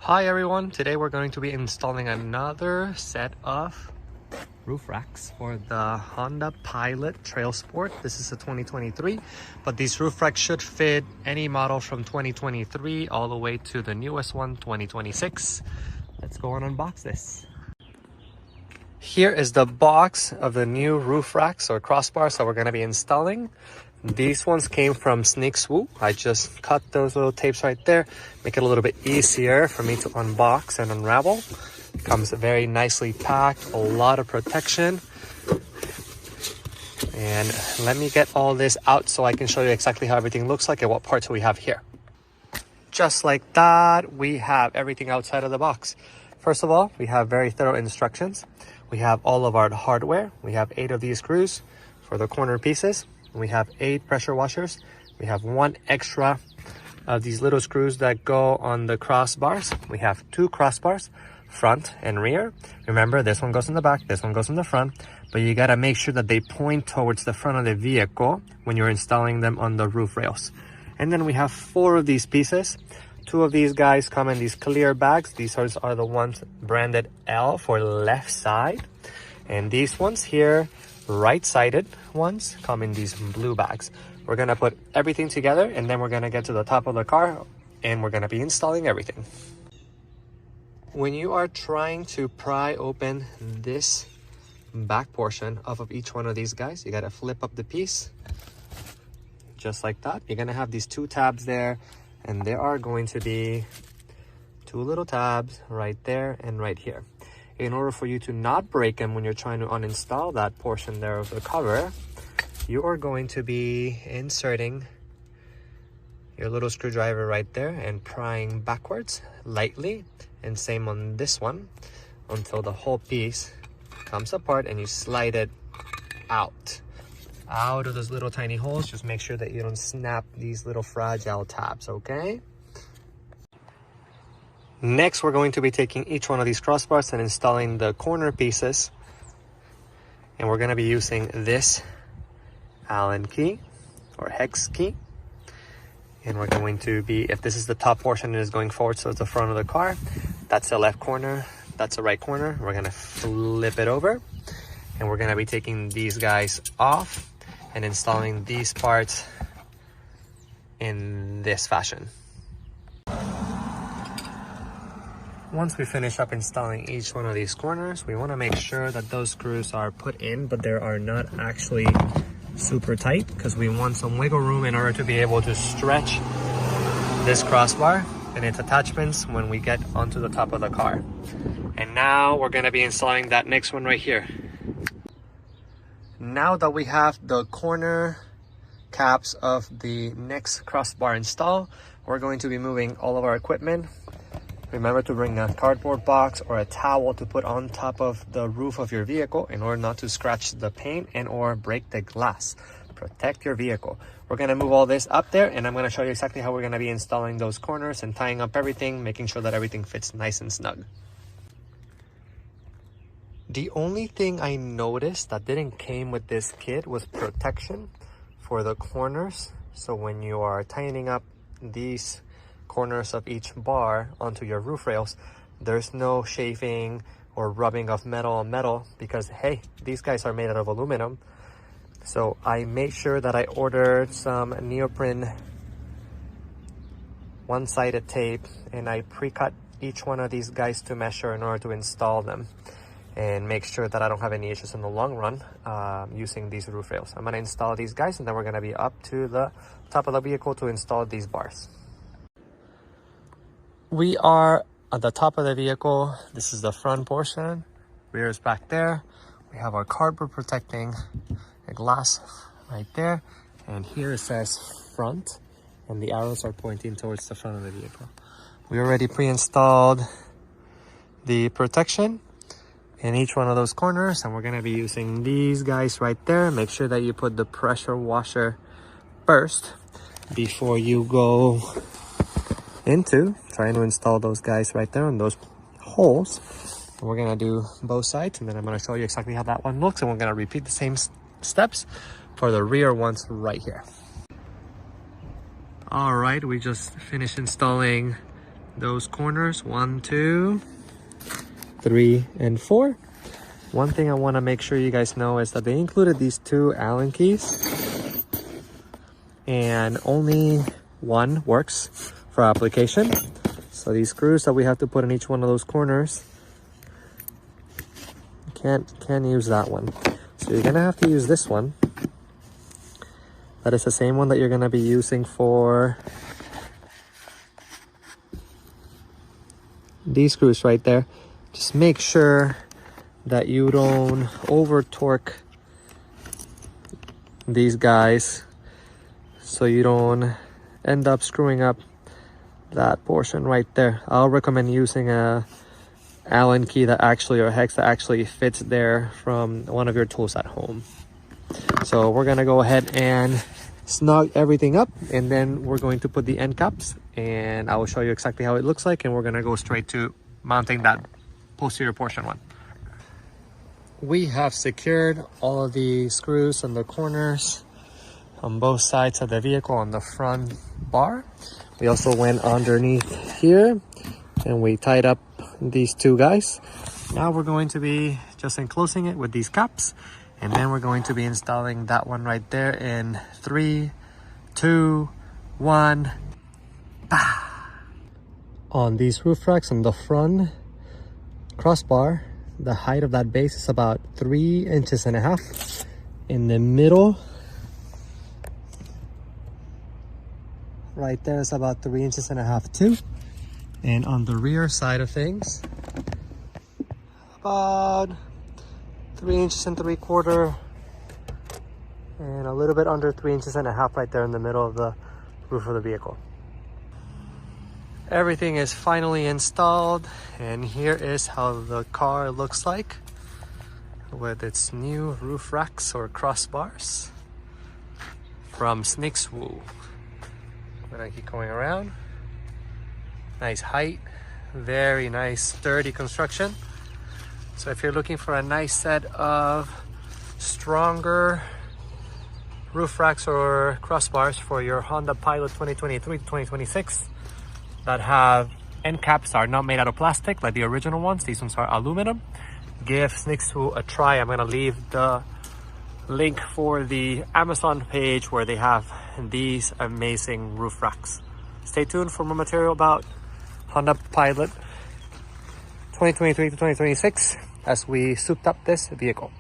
Hi everyone, today we're going to be installing another set of roof racks for the Honda Pilot Trail Sport. This is a 2023, but these roof racks should fit any model from 2023 all the way to the newest one, 2026. Let's go and unbox this. Here is the box of the new roof racks or crossbars that we're going to be installing. These ones came from Snixwoo. I just cut those little tapes right there, make it a little bit easier for me to unbox and unravel. It comes very nicely packed, a lot of protection. And let me get all this out so I can show you exactly how everything looks like and what parts we have here. Just like that, we have everything outside of the box. First of all, we have very thorough instructions. We have all of our hardware. We have 8 of these screws for the corner pieces. We have 8 pressure washers. We have 1 extra of these little screws that go on the crossbars. We have 2 crossbars, front and rear. Remember, this one goes in the back, this one goes in the front, but you gotta make sure that they point towards the front of the vehicle when you're installing them on the roof rails. And then we have 4 of these pieces. 2 of these guys come in these clear bags. These are the ones branded L for left side. And these ones here, right-sided ones, come in these blue bags. We're gonna put everything together and then we're gonna get to the top of the car and we're gonna be installing everything. When you are trying to pry open this back portion off of each one of these guys, you gotta flip up the piece just like that. You're gonna have these 2 tabs there, and there are going to be 2 little tabs right there and right here. In order for you to not break them when you're trying to uninstall that portion there of the cover, you are going to be inserting your little screwdriver right there and prying backwards lightly, and same on this one, until the whole piece comes apart and you slide it out of those little tiny holes. Just make sure that you don't snap these little fragile tabs, okay? Next, we're going to be taking each one of these crossbars and installing the corner pieces. And we're going to be using this Allen key or hex key. And we're going to be, if this is the top portion, it is going forward, so it's the front of the car. That's the left corner, that's the right corner. We're going to flip it over. And we're going to be taking these guys off and installing these parts in this fashion. Once we finish up installing each one of these corners, we want to make sure that those screws are put in, but they are not actually super tight, because we want some wiggle room in order to be able to stretch this crossbar and its attachments when we get onto the top of the car. And now we're going to be installing that next one right here. Now that we have the corner caps of the next crossbar installed, we're going to be moving all of our equipment. Remember to bring a cardboard box or a towel to put on top of the roof of your vehicle in order not to scratch the paint and or break the glass. Protect your vehicle. We're going to move all this up there, and I'm going to show you exactly how we're going to be installing those corners and tying up everything, making sure that everything fits nice and snug. The only thing I noticed that didn't came with this kit was protection for the corners. So when you are tightening up these corners of each bar onto your roof rails, there's no chafing or rubbing of metal on metal, because hey, these guys are made out of aluminum. So I made sure that I ordered some neoprene one-sided tape, and I pre-cut each one of these guys to measure in order to install them and make sure that I don't have any issues in the long run using these roof rails. I'm going to install these guys, and then we're going to be up to the top of the vehicle to install these bars. We are at the top of the vehicle. This is the front portion. Rear is back there. We have our cardboard protecting the glass right there. And here it says front, and the arrows are pointing towards the front of the vehicle. We already pre-installed the protection in each one of those corners, and we're going to be using these guys right there. Make sure that you put the pressure washer first before you go into trying to install those guys right there on those holes. And we're going to do both sides, and then I'm going to show you exactly how that one looks, and we're going to repeat the same steps for the rear ones right here. All right, we just finished installing those corners, 1, 2, 3, and 4. One thing I want to make sure you guys know is that they included these 2 Allen keys, and only one works for application. So these screws that we have to put in each one of those corners, can't use that one. So you're gonna have to use this one. That is the same one that you're gonna be using for these screws right there. Just make sure that you don't over torque these guys so you don't end up screwing up that portion right there. I'll recommend using a Allen key that actually, or hex that actually fits there from one of your tools at home. So we're gonna go ahead and snug everything up, and then we're going to put the end caps, and I will show you exactly how it looks like, and we're gonna go straight to mounting that posterior portion one. We have secured all of the screws on the corners on both sides of the vehicle on the front bar. We also went underneath here and we tied up these 2 guys. Now we're going to be just enclosing it with these caps, and then we're going to be installing that one right there in 3, 2, 1. Bah! On these roof racks on the front crossbar, the height of that base is about 3.5 inches. In the middle, right there, is about 3.5 inches too. And on the rear side of things, about 3.75 inches, and a little bit under 3.5 inches right there in the middle of the roof of the vehicle. Everything is finally installed, and here is how the car looks like with its new roof racks or crossbars from Snixwoo. I'm gonna keep going around. Nice height, very nice sturdy construction. So if you're looking for a nice set of stronger roof racks or crossbars for your Honda Pilot 2023 to 2026 that have end caps are not made out of plastic like the original ones, these ones are aluminum, give Snixwoo a try. I'm gonna leave the link for the Amazon page where they have these amazing roof racks. Stay tuned for more material about Honda Pilot 2023 to 2026 as we souped up this vehicle.